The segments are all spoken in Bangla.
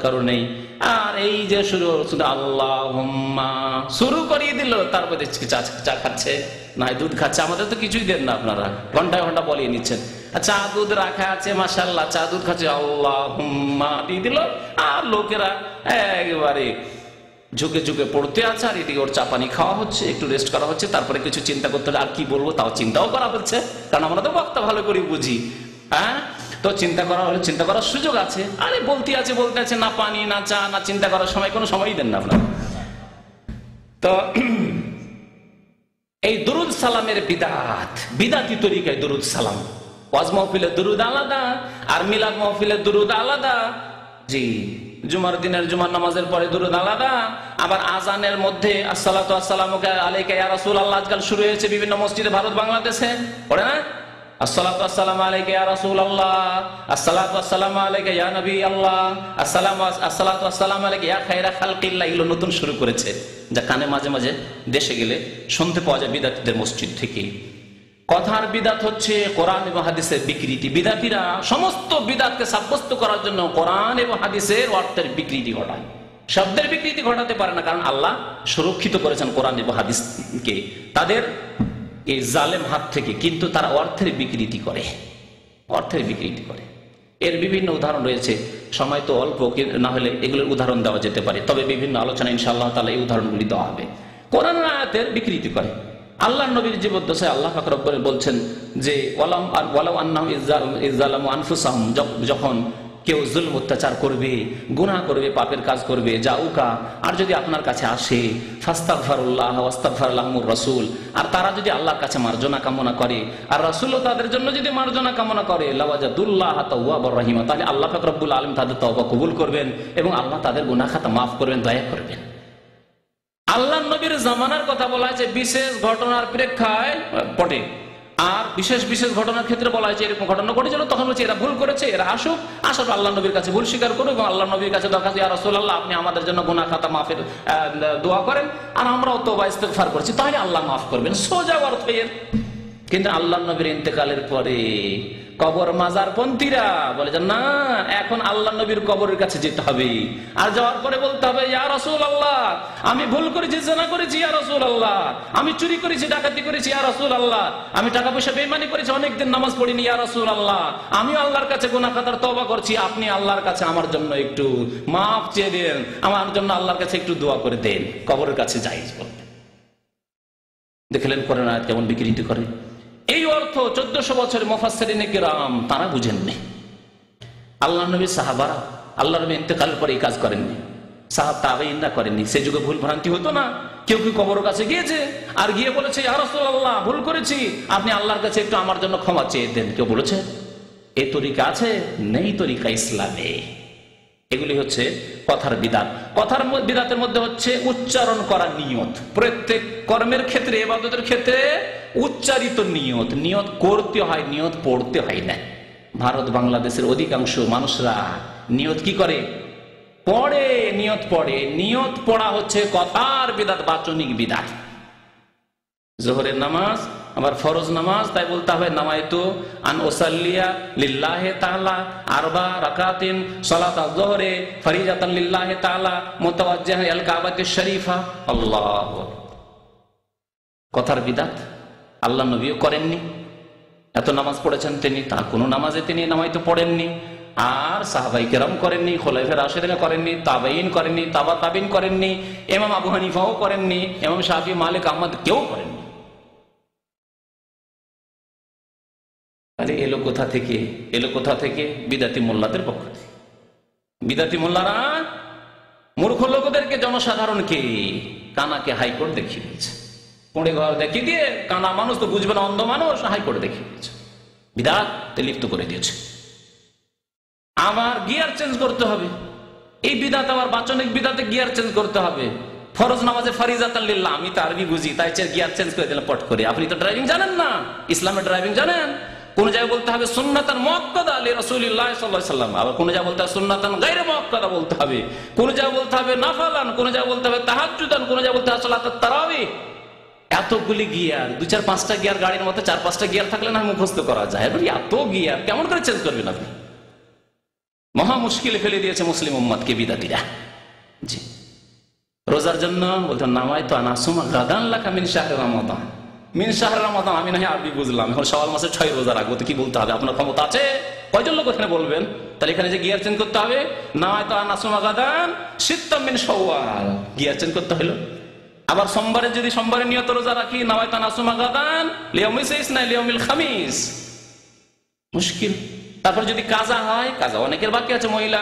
কারণেই। আর এই যে শুরু আল্লাহুম্মা শুরু করিয়ে দিল, তারপর দেখছি চা খাচ্ছে, না দুধ খাচ্ছে। আমাদের তো কিছুই দেন না, আপনারা ঘন্টায় ঘন্টা বলিয়ে নিচ্ছেন। চা দুধ রাখা আছে, মাশাআল্লাহ, চা দুধ খাচ্ছে, আল্লাহুম্মা দিয়ে দিল। আর লোকেরা একেবারে ঝুঁকে ঝুঁকে পড়তে আছে, আর এদিকে ওর চা পানি খাওয়া হচ্ছে, একটু রেস্ট করা হচ্ছে, তারপরে কিছু চিন্তা করতে হলে আর কি বলবো তাও চিন্তাও করা হচ্ছে, কারণ আমরা তো বক্তা ভালো করে বুঝি। হ্যাঁ, তো চিন্তা করা হলে চিন্তা করার সুযোগ আছে। আরে বলতে আছে, না পানি না চা না চিন্তা করার সময়, কোনো সময়ই দেন না আপনারা। তো এই দুরুদ সালামের বিদাতি তরিকায় দুরুদ সালাম। ওয়াজ মাহফিলের দুরুদ আলাদা, আর মিলাদ মাহফিলের দুরুদ আলাদা। জি, জুমার দিনের জুমার নামাজের পরে দুরুদ আলাদা। আবার আজানের মধ্যে আসসালাতু আসসালামু আলাইকা ইয়া রাসূলুল্লাহ আজকাল শুরু হয়েছে বিভিন্ন মসজিদে, ভারত বাংলাদেশে পড়ে না, আসসালাতু আসসালামু আলাইকা ইয়া রাসূলুল্লাহ, আসসালাতু আসসালামু আলাইকা ইয়া নবী আল্লাহ, আসসালাতু আসসালামু আলাইকা ইয়া খায়রা খালকিল্লাহ। এগুলো নতুন শুরু করেছে, যা কানে মাঝে মাঝে দেশে গেলে শুনতে পাওয়া যায় বিদাতীদের মসজিদ থেকে। কথার বিদাত হচ্ছে কোরআন এবং হাদিসের বিকৃতি। বিদাতীরা সমস্ত বিদাতকে সাব্যস্ত করার জন্য কোরআন এবং হাদিসের অর্থের বিকৃতি ঘটায়। শব্দের বিকৃতি ঘটাতে পারে না, কারণ আল্লাহ সুরক্ষিত করেছেন কোরআন এবং হাদিসকে তাদের এই জালেম হাত থেকে, কিন্তু তারা অর্থের বিকৃতি করে। এর বিভিন্ন উদাহরণ রয়েছে, সময় তো অল্প, না হলে এগুলোর উদাহরণ দেওয়া যেতে পারে, তবে বিভিন্ন আলোচনা ইনশাআল্লাহ তাআলা এই উদাহরণগুলি দেওয়া হবে। কোরআন আয়াতের বিকৃতি করে। আল্লাহ নবীর জীবদ্দশায় আল্লাহ পাক রব্বুল বলছেন যে ওয়ালাউ আন্নাহুম ইযযালামু আনফুসাহুম, যখন কেউ জুলম অত্যাচার করবে, গুনাহ করবে, পাপের কাজ করবে, জাউকা, আর যদি আপনার কাছে আসে, ফাস্তাগফিরুল্লাহ ওয়াস্তাগফার লাহুমুর রাসূল, আর তারা যদি আল্লাহর কাছে মার্জনা কামনা করে, আর রাসূলও তাদের জন্য যদি মার্জনা কামনা করে, লাওয়াজাদুল্লাহ তাওয়াবুর রহিম, তাহলে আল্লাহ পাক রব্বুল আলামিন তাদের তওবা কবুল করবেন এবং আল্লাহ তাদের গুনাহ খাতা মাফ করবেন, দয়া করবেন। আল্লাহ নবীর জামানার কথা বলা হয়েছে বিশেষ ঘটনার প্রেক্ষায় পটে, আর বিশেষ বিশেষ ঘটনার ক্ষেত্রে বলা হয়েছে এরকম ঘটনা ঘটেছিল, তখন বলছে এরা ভুল করেছে, এরা আসার আল্লাহ নবীর কাছে ভুল স্বীকার করুক এবং আল্লাহ নবীর কাছে দরখাস্ত, ইয়া রাসূলুল্লাহ আপনি আমাদের জন্য গুনাহ খাতা মাফের দোয়া করেন, আর আমরাও তওবা ইস্তেগফার করছি, তাহলে আল্লাহ মাফ করবেন। সোজা অর্থ এর। কিন্তু আল্লাহ নবীর ইন্তেকালের পরে কবর মাজার পন্থীরা বলে যে না, এখন আল্লাহ নবীর কবরের কাছে যেতে হবে, আর যাওয়ার পরে বলতে হবে ইয়া রাসূলুল্লাহ আমি ভুল করেছি, জিনা করেছি ইয়া রাসূলুল্লাহ, আমি চুরি করেছি, ডাকাতি করেছি ইয়া রাসূলুল্লাহ, আমি টাকা পয়সা বেঈমানি করেছি, অনেকদিন নামাজ পড়িনি ইয়া রাসূলুল্লাহ, আমি আল্লাহর কাছে গুনাহ খাতার তওবা করছি, আপনি আল্লাহর কাছে আমার জন্য একটু মাফ চেয়ে দেন, আমার জন্য আল্লাহর কাছে একটু দোয়া করে দেন। কবরের কাছে যাইজ বলতে দেখলেন কোরআন আয়াত কেমন বিকৃতি করে। এই অর্থ 1400 বছরের মুফাসসিরিনে কিরাম তারা বুঝেননি। আল্লাহ নবী সাহাবারা আল্লাহ নবী ইন্তেকালের পরে এই কাজ করেননি, তাবেঈনরা করেননি। সেই যুগে ভুল ভ্রান্তি হতো না, কেউ কেউ কবরের কাছে গিয়েছে আর গিয়ে বলেছে ইয়া রাসূলুল্লাহ ভুল করেছি, আপনি আল্লাহর কাছে একটু আমার জন্য ক্ষমা চেয়ে দেন। কেউ বলেছে এই তরিকা আছে? নেই তরিকা ইসলামে। এগুলি হচ্ছে কথার বিদাত। কথার বিদাতের মধ্যে হচ্ছে উচ্চারণ করা নিয়ত। প্রত্যেক কর্মের ক্ষেত্রে, ইবাদতের ক্ষেত্রে উচ্চারিত নিয়ত করতে হয়, নিয়ত পড়তে হয় না। ভারত বাংলাদেশের অধিকাংশ মানুষরা নিয়ত কি করে? পড়ে, নিয়ত পড়ে। নিয়ত পড়া হচ্ছে কথার বিদাত, বাচনিক বিদাত। জোহরের নামাজ আবার ফরজ নামাজ, তাই বলতে হবে নামাইতু আন উসাল্লিয়া লিল্লাহি তাআলা আরবা রাকাতিন সালাতাল যোহরে ফরিজাতান লিল্লাহি তাআলা মুতাওয়াজ্জিহান ইলাল কাবাতিশ শরীফা। আল্লাহু আকবার। কথার বিদাত আল্লাহ নবীও করেননি। এত নামাজ পড়েছেন তিনি, তা কোনো নামাজে তিনি নামাইতু পড়েননি। আর সাহাবায়ে কেরাম করেননি, খোলাফায়ে রাশিদিন করেননি, তাবেঈন করেননি, তাবা তাবেঈন করেননি, ইমাম আবু হানিফাও করেননি, ইমাম শাফি, মালিক, আহমদ কেউ করেননি। এলো কোথা থেকে? বিদাতি মোল্লাদের পক্ষ থেকে। বিদাতি মোল্লারা মূর্খ লোকদেরকে, জনসাধারণকে, কানাকে হাইকোর্ট দেখিয়ে দিয়েছে। পড়ে ঘর দেখিয়ে দিয়ে, কানা মানুষ তো বুঝবে না, অন্ধ মানুষ, হাইকোর্ট দেখিয়ে দিয়েছে, বিদাতে লিপ্ত করে দিয়েছে। আবার গিয়ার চেঞ্জ করতে হবে। এই বিদাত আবার বাচনিক বিদাতে গিয়ার চেঞ্জ করতে হবে। ফরজ নামাজে ফরিজাতান লিল্লাহ, আমি তো আরবি বুঝি, তাই গিয়ার চেঞ্জ করে দিলাম পট করে। আপনি তো ড্রাইভিং জানেন না, ইসলামের ড্রাইভিং জানেন। কোন জায়গায় বলতে হবে সুন্নাতান মুআক্কাদা লি রাসূলিল্লাহ সাল্লাল্লাহু আলাইহি ওয়াসাল্লাম, আবার কোন জায়গায় বলতে হবে সুন্নাতান গায়রে মুআক্কাদা বলতে হবে, কোন জায়গায় বলতে হবে নাফালান, কোন জায়গায় বলতে হবে তাহাজ্জুদান, কোন জায়গায় বলতে হবে সালাতুত তারাবিহ। এতগুলি গিয়ার, 2-4-5টা গিয়ার গাড়ির মধ্যে 4-5টা গিয়ার থাকলে না মুখস্থ করা যায়। এত গিয়ার কেমন করে চেঞ্জ করবেন আপনি? মহা মুশকিল ফেলে দিয়েছে মুসলিম উম্মতকে বিদাতিরা। জি, রোজার জন্য বলতো নামাই তো আনাসুমা গাদান লাকা মিন শাহরি রমাদান। মিন শাহরি রমাদান আমি না হয় আরবি বুঝলাম, এখন শাওয়াল মাসে 6 রোজা রাখবো, তো কি বলতে হবে? আপনার ক্ষমতা আছে? কয়জন লোক এখানে বলবেন? তাহলে এখানে যে গিয়ার চেঞ্জ করতে হবে, নামাই তো আনাসুমা গাদান সিত্তাম মিন শাওয়াল, গিয়ার চেঞ্জ করতে হলো। আবার সোমবারে যদি সোমবারে নিয়ত রোজা রাখি, নামাই তো আনাসুমা গাদান লিয়াউমিস ইসনা লিয়াউমিল খামিস, মুশকিল। তারপর যদি কাজা হয়, কাজা অনেকের বাকি আছে, মহিলা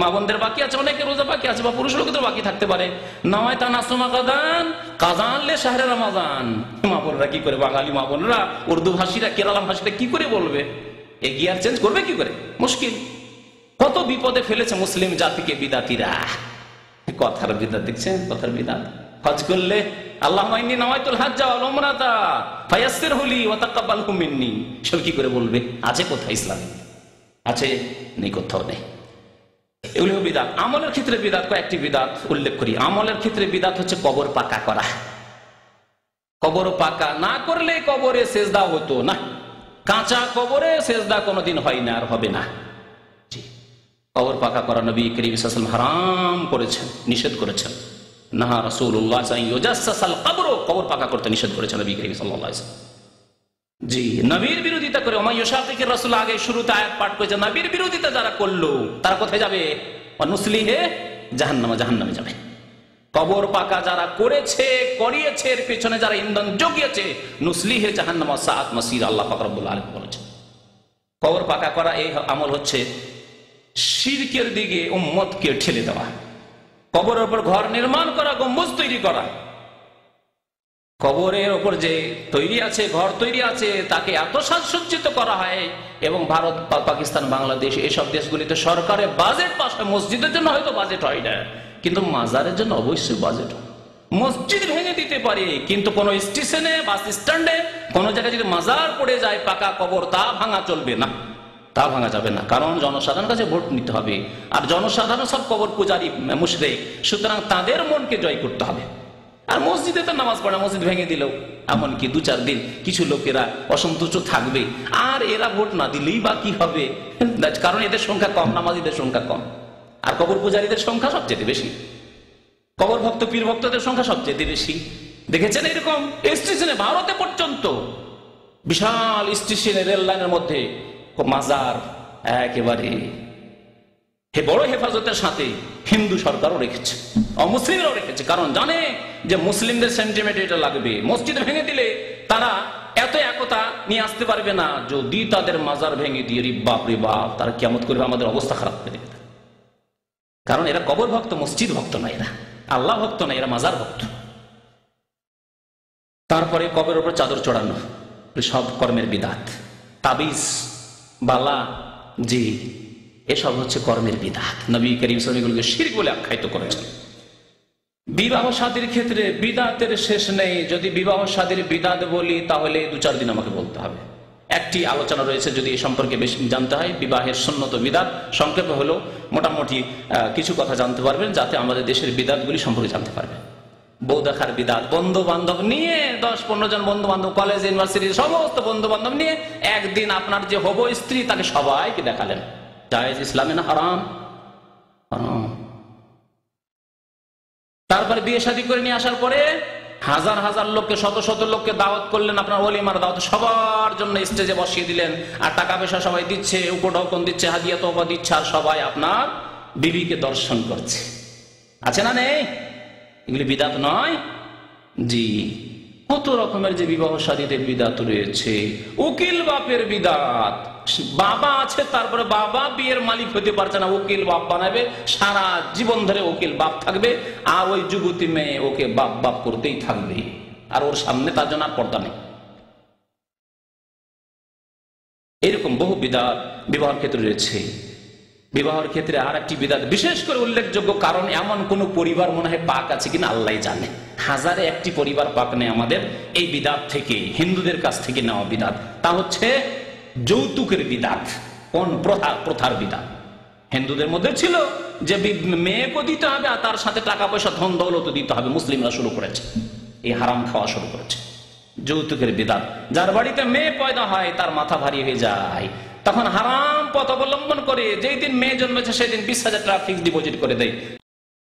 মা বোনদের বাকি আছে, অনেকের রোজা বাকি আছে, বা পুরুষ লোকদের বাকি থাকতে পারে। নামায় তা নাসুমা কাদান কাজা আনলে শাহরে রমাদান। মা বোনরা কি করে, বাঙালি মা বোনরা, উর্দু ভাষীরা, কেরালা ভাষীরা কি করে বলবে? এই গিয়ার চেঞ্জ করবে কি করে? মুশকিল। কত বিপদে ফেলেছে মুসলিম জাতিকে বিদাতিরা। কথার বিদাত দেখছেন, কথার বিদাত। হজ করলে আল্লাহুম্মা ইন্নী নাওয়াইতুল হাজ্জা ওয়াল উমরাতা ফায়াসসিরহু লি ওয়া তাকাব্বালহু মিন্নি, সব কি করে বলবে? আছে কোথায় ইসলামে? আছে? নেই, কোথাও নেই। এগুলো বিদাত। আমলের ক্ষেত্রে বিদাত, কয়েকটি বিদাত উল্লেখ করি। আমলের ক্ষেত্রে বিদাত হচ্ছে কবর পাকা করা। কবর পাকা না করলে কবরে সেজদা হতো না। কাঁচা কবরে সেজদা কোনোদিন হয় না, আর হবে না। কবর পাকা করা নবী করিম সাল্লাল্লাহু আলাইহি ওয়াসাল্লাম হারাম করেছেন, নিষেধ করেছেন। নাহা রাসূলুল্লাহ সাল্লাল্লাহু আলাইহি ওয়াসাল্লাম কবর, কবর পাকা করতে নিষেধ করেছেন নবী করিম সাল্লাল্লাহু আলাইহি ওয়াসাল্লাম। জি, নবীর বিরোধিতা করে ওমাইয়ুশাকিকির রাসূল, আগে শুরুতে আয়াত পাঠ করেছে, নবীর বিরোধিতা যারা করলো তারা কোথায় যাবে? নুসলিহে জাহান্নামে, জাহান্নামে যাবে। কবর পাকা যারা করেছে, করিয়েছে, এর পেছনে যারা ইন্ধন জুগিয়েছে, নুসলিহে জাহান্নাম ওয়া সাআত মাসির, আল্লাহ পাক রব্বুল আলামিন বলেছেন। কবর পাকা করা এই আমল হচ্ছে শিরকের দিকে উম্মতকে ঠেলে দেওয়া। কবরের উপর ঘর নির্মাণ করা, গম্বুজ তৈরি করা। কবরের ওপর যে তৈরি আছে, ঘর তৈরি আছে, তাকে এত সাজসজ্জিত করা হয়, এবং ভারত, পাকিস্তান, বাংলাদেশ এসব দেশগুলিতে সরকারের বাজেট পাস হয়। মসজিদের জন্য হয়তো বাজেট হয় না, কিন্তু মাজারের জন্য অবশ্যই বাজেট হয়। মসজিদ ভেঙে দিতে পারে, কিন্তু কোন স্টেশনে, বাস স্ট্যান্ডে, কোন জায়গায় যদি মাজার পড়ে যায় পাকা কবর, তা ভাঙা চলবে না, তা ভাঙা যাবে না। কারণ জনসাধারণের কাছে ভোট নিতে হবে, আর জনসাধারণ সব কবর পূজারী, মুশরিক, সুতরাং তাদের মনকে জয় করতে হবে। আর মসজিদে তো নামাজ পড়ে, মসজিদ ভেঙে দিলেও এমনকি 2-4 দিন কিছু লোকেরা অসন্তুষ্ট থাকবে, আর এরা ভোট না দিলেই বা কি হবে? কারণ এদের সংখ্যা কম, নামাজীদের সংখ্যা কম, আর কবর পূজারীদের সংখ্যা সবচেয়ে বেশি, কবর ভক্ত, পীর ভক্তদের সংখ্যা সবচেয়ে বেশি। দেখেছেন এরকম স্টেশনে, ভারতে পর্যন্ত বিশাল স্টেশনে, রেল লাইনের মধ্যে মাজার একেবারে বড় হেফাজতের সাথে হিন্দু সরকারও রেখেছে, অমুসলিমরাও রেখেছে। কারণ জানে যে মুসলিমদের সেন্টিমেন্ট এটা লাগবে। মসজিদ ভেঙে দিলে তারা এত একতা নিয়ে আসতে পারবে না। যদি তাদের মাজার ভেঙে দিয়ে, বাপ রে বাপ, তারা কিয়ামত করবে, আমাদের অবস্থা খারাপ করে দেবে। কারণ এরা কবর ভক্ত, মসজিদ ভক্ত না, এরা আল্লাহ ভক্ত না, এরা মাজার ভক্ত। তারপরে কবরের উপর চাদর চড়ানো, সব কর্মের বিদাত। তাবিজ, বালা, জি, এসব হচ্ছে কর্মের বিদাত। নবী করিম সাল্লাল্লাহু আলাইহি ওয়াসাল্লাম শিরক বলে আখ্যায়িত করেছেন। বিবাহ শাদীর ক্ষেত্রে বিদাতের শেষ নেই। যদি বিবাহ শাদীর বিদাত বলি, তাহলে 2-4 দিন আমাকে বলতে হবে। একটি আলোচনা রয়েছে, যদি এ সম্পর্কে বেশি জানতে হয়, বিবাহের সুন্নত বিদাত, সংক্ষেপে হলো মোটামুটি কিছু কথা জানতে পারবেন, যাতে আমাদের দেশের বিদাতগুলি সম্পর্কে জানতে পারবেন। বউ দেখার বিদাত, বন্ধু বান্ধব নিয়ে 10-15 জন বন্ধু বান্ধব, কলেজ, ইউনিভার্সিটির সমস্ত বন্ধু বান্ধব নিয়ে একদিন আপনার যে হবো স্ত্রী, তাকে সবাইকে দেখালেন। জায়েজ ইসলামে না হারাম? হারাম। তারপরে বিয়ে শাদী করে নিয়ে আসার পরে হাজার হাজার লোককে, শত শত লোককে দাওয়াত করলেন, আপনার ওলিমার দাওয়াত, সবার জন্য স্টেজে বসিয়ে দিলেন, আর টাকা পয়সা সবাই দিচ্ছে, উপঢৌকন দিচ্ছে, হাদিয়া তোফা দিচ্ছে, আর সবাই আপনার বিবিকে দর্শন করছে। আছে না নেই? এগুলি বিদাত নয়? জি, কত রকমের যে বিবাহ শাদীতে বিদাত রয়েছে। উকিল বাপের বিদাত, বাবা আছে, তারপরে বাবা বিয়ের মালিক হতে পারছে না, উকিল বাপ বানাবে, সারা জীবন ধরে উকিল বাপ থাকবে, আর ওই যুবতী মেয়ে ওকে বাপ বাপ করতেই থাকবে, আর ওর সামনে তার জন্য আর পর্দা নেই। এরকম বহু বিদাত বিবাহের ক্ষেত্রে রয়েছে। বিবাহের ক্ষেত্রে আর একটি বিদাত বিশেষ করে উল্লেখযোগ্য, কারণ এমন কোন পরিবার মনে হয় পাক আছে কিনা আল্লাহ জানে। 1000-1টি পরিবার পাক নেই আমাদের এই বিদাত থেকে, হিন্দুদের কাছ থেকে নেওয়া বিদাত। তা হচ্ছে যৌতুকের বিদাত। কোন প্রথার বিদাত? হিন্দুদের মধ্যে ছিল যে মেয়েকে দিতে হবে, আর তার সাথে টাকা পয়সা, ধন দৌলত দিতে হবে। মুসলিমরা শুরু করেছে, এই হারাম খাওয়া শুরু করেছে। যৌতুকের বিধান। যার বাড়িতে মেয়ে পয়দা হয় তার মাথা ভারী হয়ে যায়, তখন হারাম পথ অবলম্বন করে যেই দিন মেয়ে জন্মেছে সেদিন 20,000 টাকা ফিক্সড ডিপোজিট করে দেয়।